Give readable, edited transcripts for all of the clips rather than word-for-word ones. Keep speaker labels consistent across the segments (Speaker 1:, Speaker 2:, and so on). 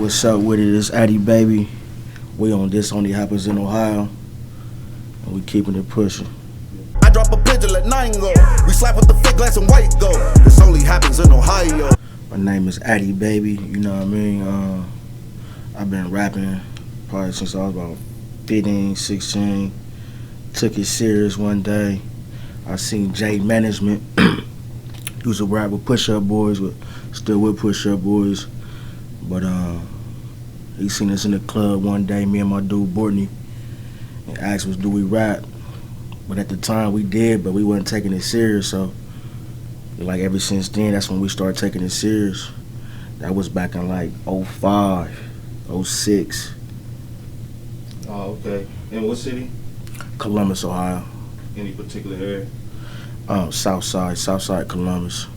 Speaker 1: What's up with it? It's Attie Baby. We on This Only Happens in Ohio, and we keeping it pushing.
Speaker 2: I drop a pigeon, let 9 go. We slap with the fake glass and white go. This only happens in Ohio.
Speaker 1: My name is Attie Baby, you know what I mean? I've been rapping probably since I was about 15, 16. Took it serious one day. I seen J Management. He was a rap with Push Up Boys, still with Push Up Boys. But he seen us in the club one day, me and my dude Bortney, and asked us, do we rap? But at the time we did, but we wasn't taking it serious. So like ever since then, that's when we started taking it serious. That was back in like 05, 06.
Speaker 3: Oh, okay. In what city?
Speaker 1: Columbus, Ohio.
Speaker 3: Any particular area?
Speaker 1: Southside Columbus.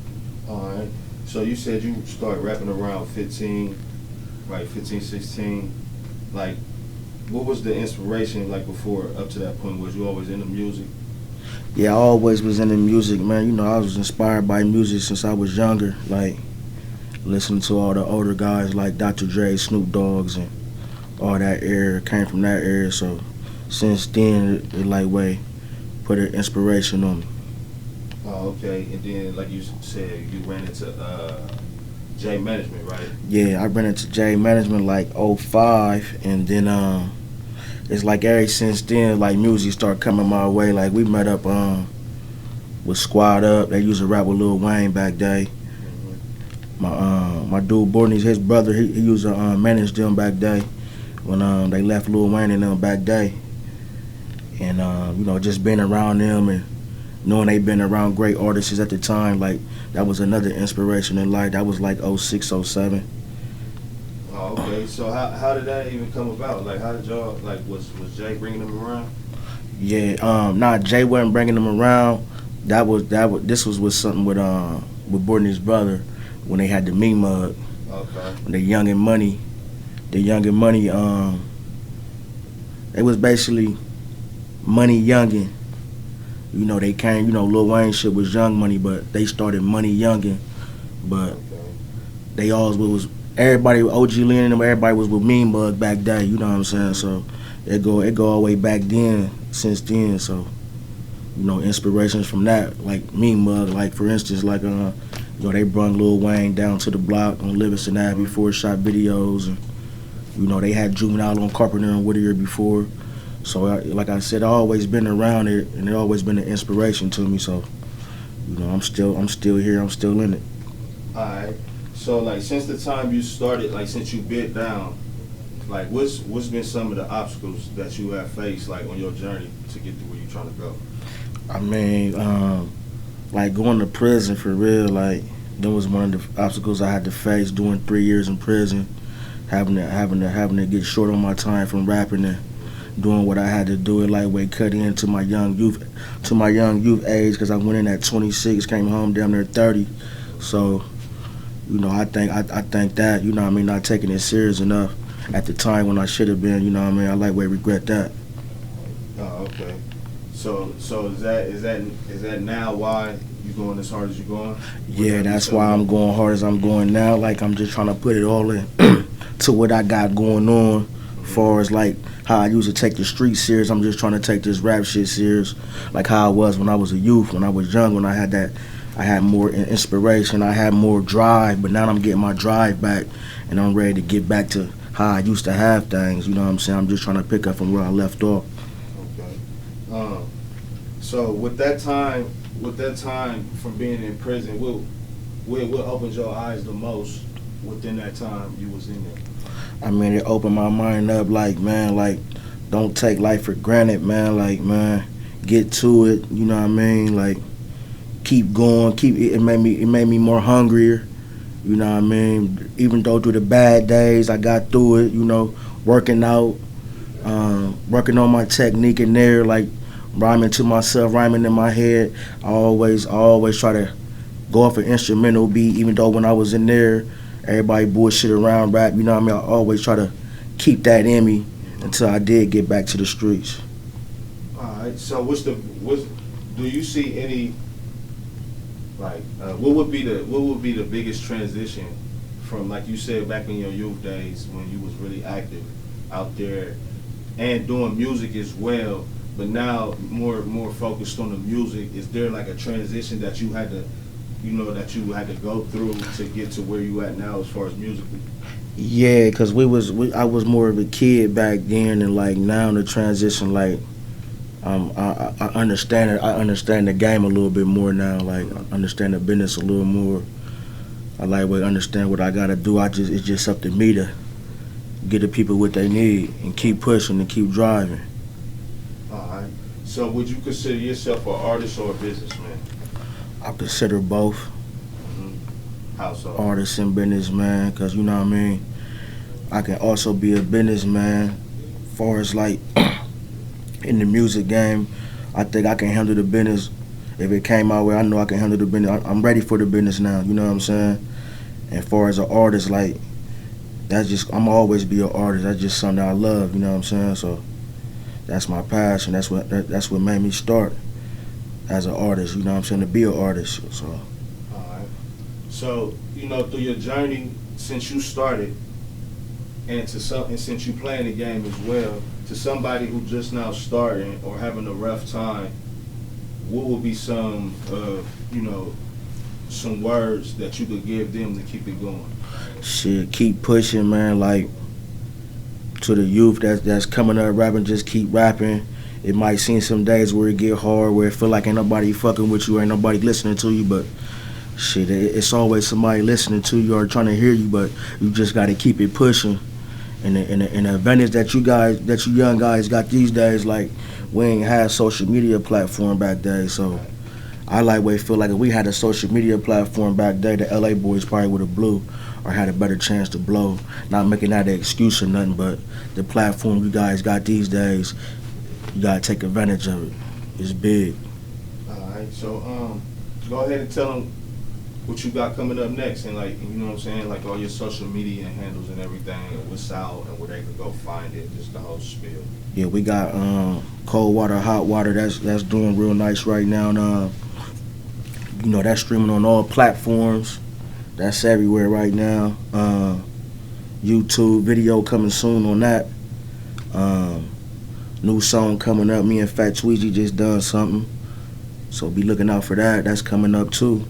Speaker 3: All right. So you said you started rapping around 15, right? 15, 16. Like, what was the inspiration like before, up to that point? Was you always into music?
Speaker 1: Yeah, I always was into music, man. You know, I was inspired by music since I was younger. Like, listening to all the older guys like Dr. Dre, Snoop Dogg's, and all that era, came from that era. So since then, it like way put an inspiration on me.
Speaker 3: Oh, okay. And then, like you said, you ran into J Management, right?
Speaker 1: Yeah, I ran into J Management like 05, and then it's like ever since then, like music started coming my way. Like we met up with Squad Up. They used to rap with Lil Wayne back day. My dude Bortney, his brother, he used to manage them back day when they left Lil Wayne and them back day. And you know, just being around them and knowing they been around great artists at the time, like that was another inspiration in life. That was like 06, 07.
Speaker 3: Oh, okay. So how did that even come about? Like, how did y'all, like, was Jay bringing them around?
Speaker 1: Yeah, nah, Jay wasn't bringing them around. This was with something with Bortney's brother when they had the Me Mug.
Speaker 3: Okay.
Speaker 1: When the Young and Money, it was basically Money Youngin. You know, they came, you know, Lil Wayne shit was Young Money, but they started Money Youngin. But they always was, everybody, OG Lynn and them, everybody was with Me Mug back then, you know what I'm saying? So it go all the way back then, since then. So, you know, inspirations from that, like Me Mug, like for instance, like, you know, they brought Lil Wayne down to the block on Livingston Ave before, shot videos, and, you know, they had Juvenile on Carpenter and Whittier before. So, like I said, I always been around it, and it always been an inspiration to me. So, you know, I'm still here. I'm still in it.
Speaker 3: All right. So, like, since the time you started, like, since you bit down, like, what's been some of the obstacles that you have faced, like, on your journey to get to where you're trying to go?
Speaker 1: I mean, like going to prison for real. Like, that was one of the obstacles I had to face. Doing 3 years in prison, having to get short on my time from rapping and doing what I had to do. It like way cut into my young youth age, because I went in at 26, came home damn near 30. So, you know, I think that, you know what I mean, not taking it serious enough at the time when I should have been, you know what I mean. I like way regret that.
Speaker 3: Oh, okay. So is that now why you going as hard as you're going?
Speaker 1: Yeah, that's why I'm going hard as I'm going now. Like, I'm just trying to put it all in to what I got going on, as far as like how I used to take the street serious. I'm just trying to take this rap shit serious, like how I was when I was a youth, when I was young, when I had more inspiration, I had more drive. But now I'm getting my drive back, and I'm ready to get back to how I used to have things. You know what I'm saying? I'm just trying to pick up from where I left off.
Speaker 3: Okay. So with that time from being in prison, what opened your eyes the most within that time you was in there?
Speaker 1: I mean, it opened my mind up, like, man, like, don't take life for granted, man. Like, man, get to it, you know what I mean? Like, keep going, it made me more hungrier, you know what I mean? Even though through the bad days, I got through it, you know, working out, working on my technique in there, like, rhyming to myself, rhyming in my head. I always try to go off an instrumental beat, even though when I was in there, everybody bullshit around rap, you know what I mean? I always try to keep that in me until I did get back to the streets.
Speaker 3: All right. So do you see any, like, what would be the biggest transition from like you said back in your youth days when you was really active out there and doing music as well, but now more focused on the music. Is there like a transition that you had to, that you had to go through to get to where you at now as far as musically?
Speaker 1: Yeah, cause I was more of a kid back then, and like now the transition, like I understand it. I understand the game a little bit more now. Like I understand the business a little more. I like understand what I gotta do. It's just up to me to get the people what they need and keep pushing and keep driving.
Speaker 3: All right. So would you consider yourself an artist or a businessman?
Speaker 1: I consider both.
Speaker 3: How so?
Speaker 1: Artist and businessman, cause you know what I mean. I can also be a businessman. Far as like in the music game, I think I can handle the business. If it came my way, I know I can handle the business. I'm ready for the business now. You know what I'm saying? And far as an artist, like I'm always be an artist. That's just something I love. You know what I'm saying? So that's my passion. That's what made me start as an artist. You know what I'm saying? To be an artist. So.
Speaker 3: So, through your journey since you started and since you playing the game as well, to somebody who just now starting or having a rough time, what would be some some words that you could give them to keep it going?
Speaker 1: Shit, keep pushing, man. Like to the youth that's coming up rapping, just keep rapping. It might seem some days where it get hard, where it feel like ain't nobody fucking with you, ain't nobody listening to you, but shit, it's always somebody listening to you or trying to hear you, but you just got to keep it pushing. And the advantage that you young guys got these days, like we ain't had social media platform back then, so I feel like if we had a social media platform back then, the LA boys probably would have blew or had a better chance to blow. Not making that an excuse or nothing, but the platform you guys got these days, you gotta take advantage of it. It's big.
Speaker 3: All right, so go ahead and tell them what you got coming up next, and like, you know what I'm saying, like all your social media handles and everything, and what's out and where they can go find it, just the whole spiel.
Speaker 1: Yeah, we got Cold Water, Hot Water. That's doing real nice right now. And that's streaming on all platforms. That's everywhere right now. YouTube video coming soon on that. New song coming up. Me and Fat Tweezy just done something, so be looking out for that. That's coming up too.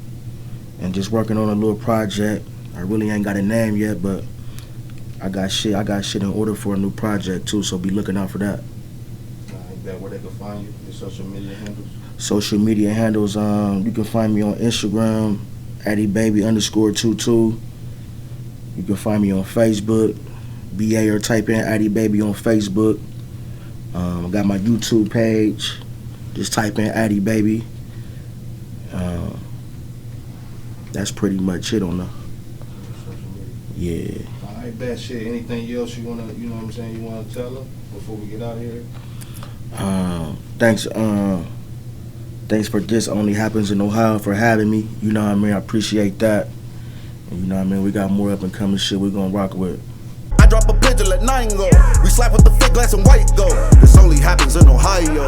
Speaker 1: And just working on a little project. I really ain't got a name yet, but I got shit in order for a new project too, so be looking out for that.
Speaker 3: That where they can find you, your social media handles? Social
Speaker 1: media handles, you can find me on Instagram, Attie Baby _22. You can find me on Facebook, BA, or type in Attie Baby on Facebook. I got my YouTube page, just type in Attie Baby. That's pretty much it on the. Yeah.
Speaker 3: All right, bet. Shit. Anything else you wanna, you wanna tell them before we get out of here?
Speaker 1: Thanks for This Only Happens in Ohio for having me. You know what I mean? I appreciate that. And you know what I mean? We got more up and coming shit we're gonna rock with.
Speaker 2: I drop a pigeon, let 9 go. We slap with the fake glass and white go. This only happens in Ohio.